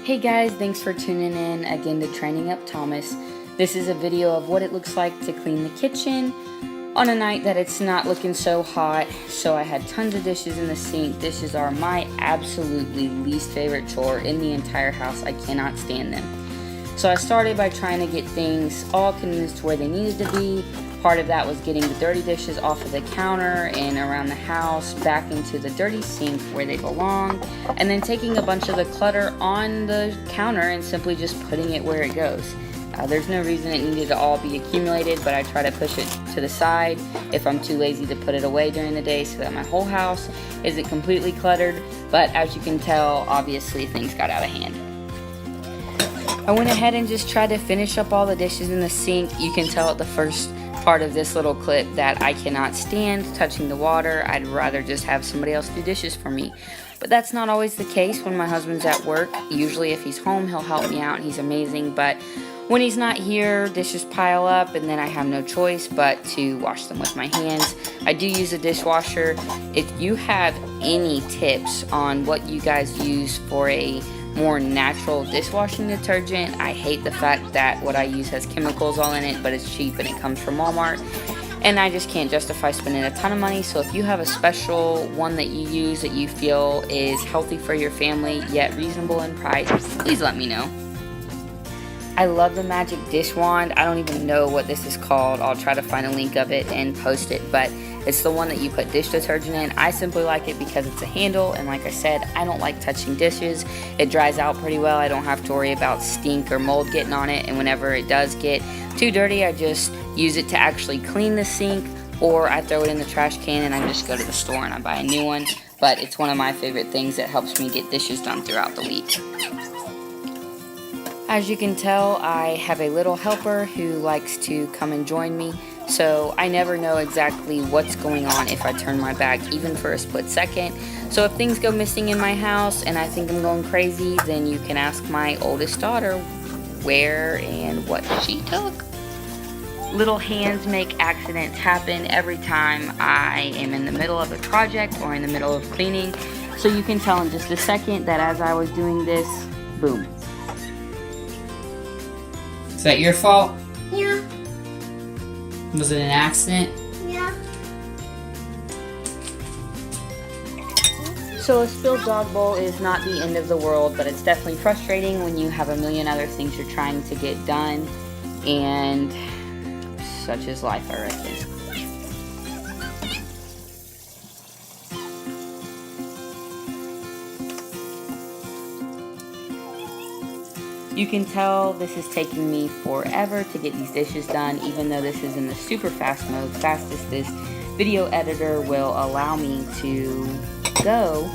Hey guys, thanks for tuning in again to Training Up Thomas. This is a video of what it looks like to clean the kitchen on a night that it's not looking so hot. So I had tons of dishes in the sink. Dishes are my absolutely least favorite chore in the entire house. I cannot stand them. So I started by trying to get things all cleaned to where they needed to be. Part of that was getting the dirty dishes off of the counter and around the house back into the dirty sink where they belong, and then taking a bunch of the clutter on the counter and simply just putting it where it goes. There's no reason it needed to all be accumulated, but I try to push it to the side if I'm too lazy to put it away during the day so that my whole house isn't completely cluttered. But as you can tell, obviously things got out of hand. I went ahead and just tried to finish up all the dishes in the sink. You can tell at the first part of this little clip that I cannot stand touching the water. I'd rather just have somebody else do dishes for me. But that's not always the case when my husband's at work. Usually if he's home, he'll help me out. He's amazing. But when he's not here, dishes pile up and then I have no choice but to wash them with my hands. I do use a dishwasher. If you have any tips on what you guys use for a more natural dishwashing detergent, I hate the fact that what I use has chemicals all in it, but it's cheap and it comes from Walmart, and I just can't justify spending a ton of money. So if you have a special one that you use that you feel is healthy for your family yet reasonable in price, please let me know. I love the Magic Dish Wand. I don't even know what this is called. I'll try to find a link of it and post it, but it's the one that you put dish detergent in. I simply like it because it's a handle, and like I said, I don't like touching dishes. It dries out pretty well. I don't have to worry about stink or mold getting on it, and whenever it does get too dirty, I just use it to actually clean the sink, or I throw it in the trash can and I just go to the store and I buy a new one. But it's one of my favorite things that helps me get dishes done throughout the week. As you can tell, I have a little helper who likes to come and join me, so I never know exactly what's going on if I turn my back, even for a split second. So if things go missing in my house and I think I'm going crazy, then you can ask my oldest daughter where and what she took. Little hands make accidents happen every time I am in the middle of a project or in the middle of cleaning. So you can tell in just a second that as I was doing this, boom. Is that your fault? Yeah. Was it an accident? Yeah. So a spilled dog bowl is not the end of the world, but it's definitely frustrating when you have a million other things you're trying to get done, and such is life, I reckon. You can tell this is taking me forever to get these dishes done, even though this is in the super fast mode, fast as this video editor will allow me to go.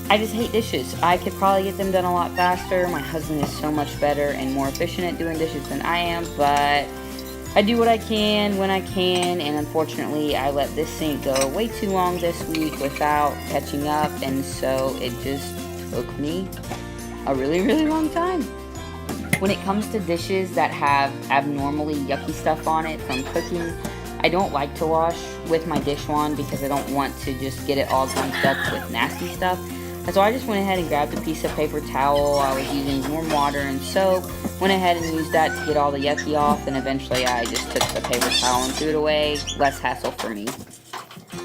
I just hate dishes. I could probably get them done a lot faster. My husband is so much better and more efficient at doing dishes than I am, but I do what I can when I can, and unfortunately I let this sink go way too long this week without catching up, and so it just took me a really, really long time. When it comes to dishes that have abnormally yucky stuff on it from cooking, I don't like to wash with my dish wand because I don't want to just get it all gunked up with nasty stuff. And so I just went ahead and grabbed a piece of paper towel. I was using warm water and soap. Went ahead and used that to get all the yucky off, and eventually I just took the paper towel and threw it away. Less hassle for me.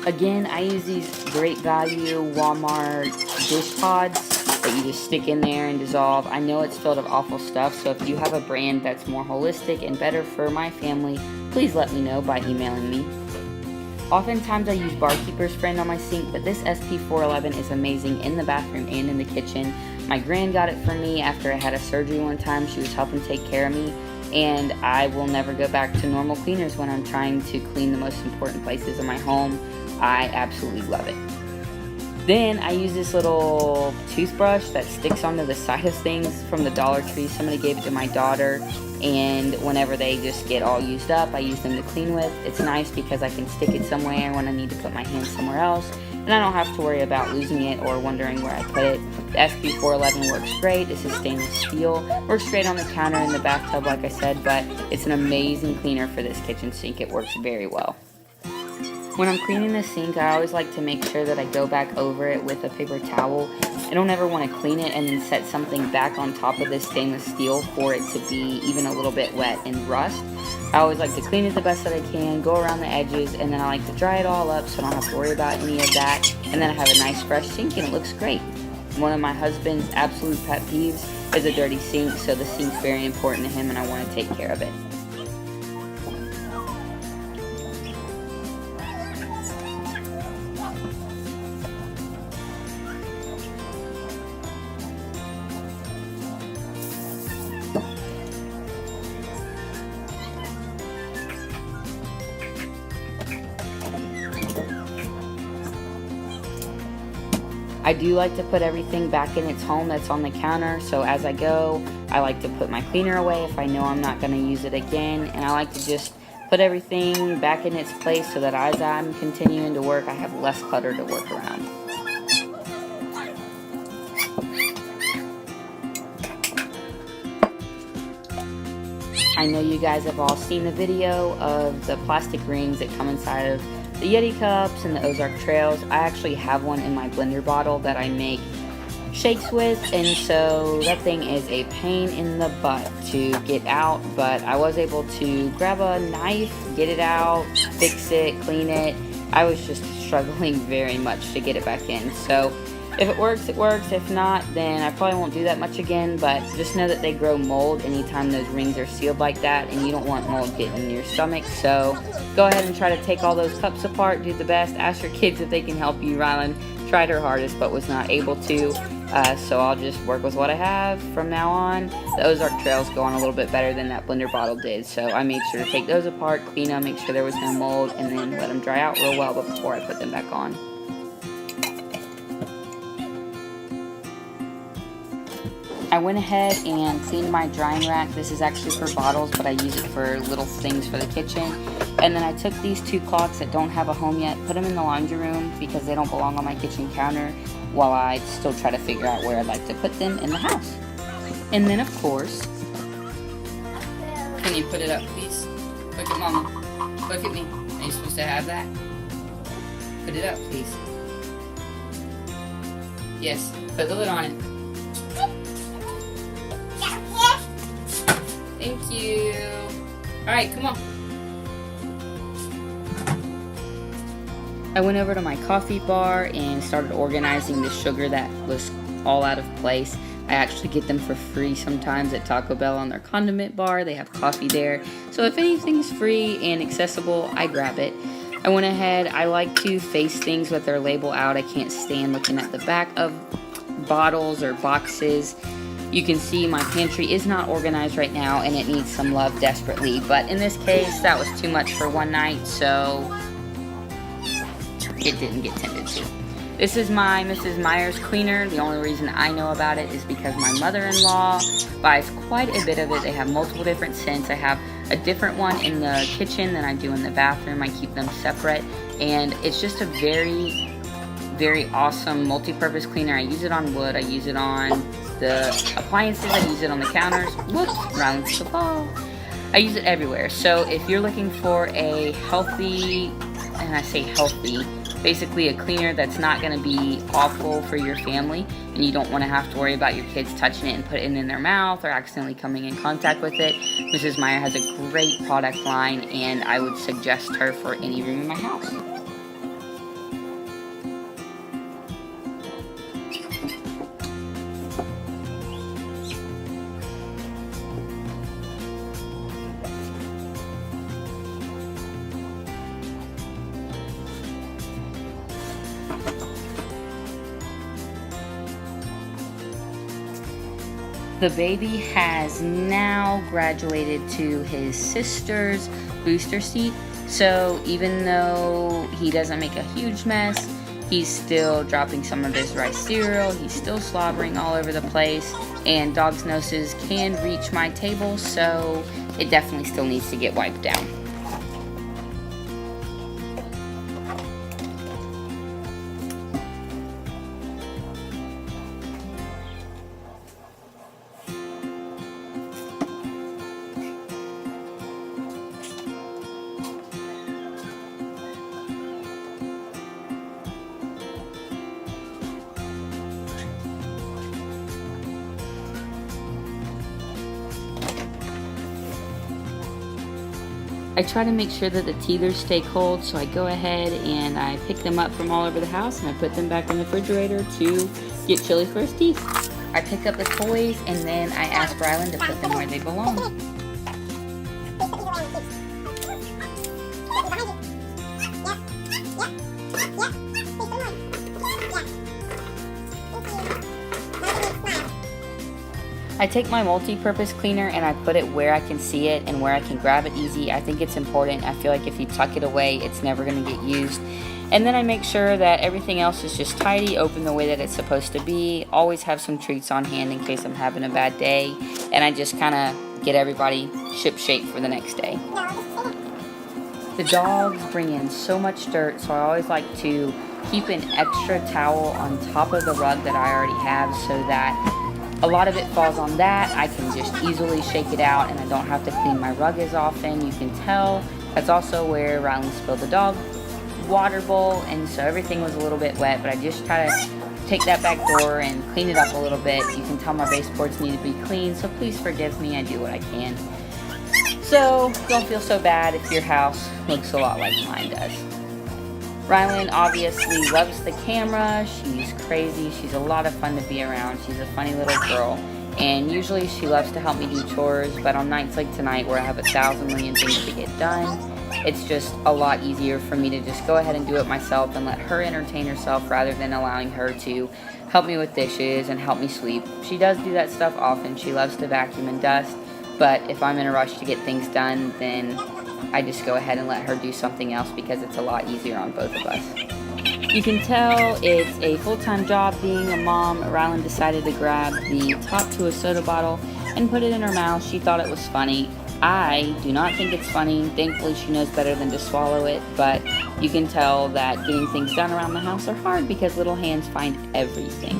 Again, I use these great value Walmart dish pods that you just stick in there and dissolve. I know it's filled with awful stuff, so if you have a brand that's more holistic and better for my family, please let me know by emailing me. Oftentimes I use Barkeeper's Friend on my sink, but this SP411 is amazing in the bathroom and in the kitchen. My grand got it for me after I had a surgery one time. She was helping take care of me, and I will never go back to normal cleaners when I'm trying to clean the most important places in my home. I absolutely love it. Then I use this little toothbrush that sticks onto the side of things from the Dollar Tree. Somebody gave it to my daughter, and whenever they just get all used up, I use them to clean with. It's nice because I can stick it somewhere when I need to put my hand somewhere else, and I don't have to worry about losing it or wondering where I put it. The SP411 works great. This is stainless steel. Works great on the counter in the bathtub, like I said, but it's an amazing cleaner for this kitchen sink. It works very well. When I'm cleaning the sink, I always like to make sure that I go back over it with a paper towel. I don't ever want to clean it and then set something back on top of this stainless steel for it to be even a little bit wet and rust. I always like to clean it the best that I can, go around the edges, and then I like to dry it all up so I don't have to worry about any of that. And then I have a nice fresh sink and it looks great. One of my husband's absolute pet peeves is a dirty sink, so the sink's very important to him and I want to take care of it. I do like to put everything back in its home that's on the counter, so as I go, I like to put my cleaner away if I know I'm not going to use it again, and I like to just put everything back in its place so that as I'm continuing to work, I have less clutter to work around. I know you guys have all seen the video of the plastic rings that come inside of the Yeti cups and the Ozark Trails. I actually have one in my blender bottle that I make shakes with, and so that thing is a pain in the butt to get out, but I was able to grab a knife, get it out, fix it, clean it. I was just struggling very much to get it back in, so if it works, it works. If not, then I probably won't do that much again, but just know that they grow mold anytime those rings are sealed like that, and you don't want mold getting in your stomach. So go ahead and try to take all those cups apart, do the best. Ask your kids if they can help you. Rylan tried her hardest but was not able to, so I'll just work with what I have from now on. The Ozark Trails go on a little bit better than that blender bottle did, so I made sure to take those apart, clean them, make sure there was no mold, and then let them dry out real well before I put them back on. I went ahead and cleaned my drying rack. This is actually for bottles, but I use it for little things for the kitchen. And then I took these two clocks that don't have a home yet, put them in the laundry room because they don't belong on my kitchen counter, while I still try to figure out where I'd like to put them in the house. And then of course, can you put it up please? Look at mama, look at me. Are you supposed to have that? Put it up please. Yes, put the lid on it. Thank you. Alright, come on. I went over to my coffee bar and started organizing the sugar that was all out of place. I actually get them for free sometimes at Taco Bell on their condiment bar. They have coffee there. So if anything's free and accessible, I grab it. I went ahead, I like to face things with their label out. I can't stand looking at the back of bottles or boxes. You can see my pantry is not organized right now and it needs some love desperately, but in this case that was too much for one night, so it didn't get tended to. This is my Mrs. Meyer's cleaner. The only reason I know about it is because my mother-in-law buys quite a bit of it. They have multiple different scents. I have a different one in the kitchen than I do in the bathroom. I keep them separate, and it's just a very awesome multi-purpose cleaner. I use it on wood, I use it on the appliances, I use it on the counters. Whoops, round to the ball. I use it everywhere. So if you're looking for a healthy, and I say healthy, basically a cleaner that's not going to be awful for your family, and you don't want to have to worry about your kids touching it and putting it in their mouth or accidentally coming in contact with it, Mrs. Meyer has a great product line, and I would suggest her for any room in my house. The baby has now graduated to his sister's booster seat, so even though he doesn't make a huge mess, he's still dropping some of his rice cereal, he's still slobbering all over the place, and dog's noses can reach my table, so it definitely still needs to get wiped down. I try to make sure that the teethers stay cold, so I go ahead and I pick them up from all over the house and I put them back in the refrigerator to get chili for his teeth. I pick up the toys and then I ask Rylan to put them where they belong. I take my multi-purpose cleaner and I put it where I can see it and where I can grab it easy. I think it's important. I feel like if you tuck it away, it's never going to get used. And then I make sure that everything else is just tidy, open the way that it's supposed to be. Always have some treats on hand in case I'm having a bad day. And I just kind of get everybody ship-shape for the next day. The dogs bring in so much dirt, so I always like to keep an extra towel on top of the rug that I already have so that a lot of it falls on that. I can just easily shake it out and I don't have to clean my rug as often. You can tell that's also where Rylan spilled the dog water bowl, and so everything was a little bit wet, but I just try to take that back door and clean it up a little bit. You can tell my baseboards need to be clean, so please forgive me. I do what I can. So don't feel so bad if your house looks a lot like mine does. Rylan obviously loves the camera. She's crazy. She's a lot of fun to be around. She's a funny little girl. And usually she loves to help me do chores, but on nights like tonight where I have 1,000 million things to get done, it's just a lot easier for me to just go ahead and do it myself and let her entertain herself rather than allowing her to help me with dishes and help me sweep. She does do that stuff often. She loves to vacuum and dust, but if I'm in a rush to get things done, then I just go ahead and let her do something else because it's a lot easier on both of us. You can tell it's a full-time job being a mom. Rylan decided to grab the top to a soda bottle and put it in her mouth. She thought it was funny. I do not think it's funny. Thankfully, she knows better than to swallow it, but you can tell that getting things done around the house are hard because little hands find everything.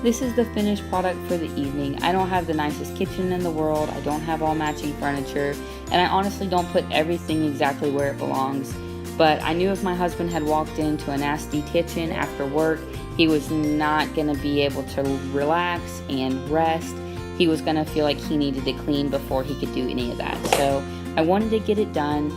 This is the finished product for the evening. I don't have the nicest kitchen in the world. I don't have all matching furniture, and I honestly don't put everything exactly where it belongs. But I knew if my husband had walked into a nasty kitchen after work, he was not going to be able to relax and rest. He was going to feel like he needed to clean before he could do any of that. So I wanted to get it done.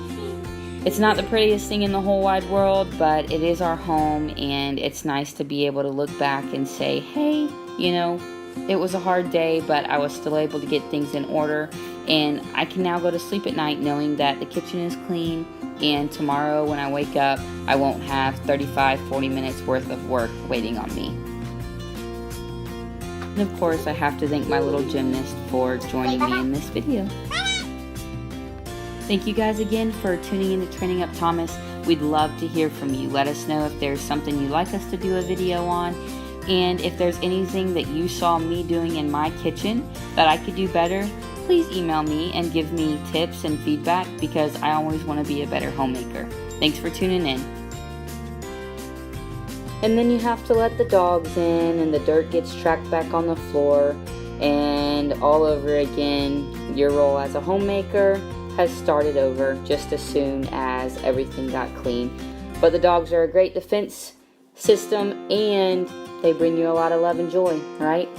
It's not the prettiest thing in the whole wide world, but it is our home, and it's nice to be able to look back and say, hey, you know, it was a hard day, but I was still able to get things in order, and I can now go to sleep at night knowing that the kitchen is clean, and tomorrow when I wake up, I won't have 35-40 minutes worth of work waiting on me. And of course, I have to thank my little gymnast for joining me in this video. Thank you guys again for tuning in to Training Up Thomas. We'd love to hear from you. Let us know if there's something you'd like us to do a video on, and if there's anything that you saw me doing in my kitchen that I could do better, please email me and give me tips and feedback because I always want to be a better homemaker. Thanks for tuning in. And then you have to let the dogs in and the dirt gets tracked back on the floor, and all over again, your role as a homemaker has started over just as soon as everything got clean. But the dogs are a great defense system and they bring you a lot of love and joy, right?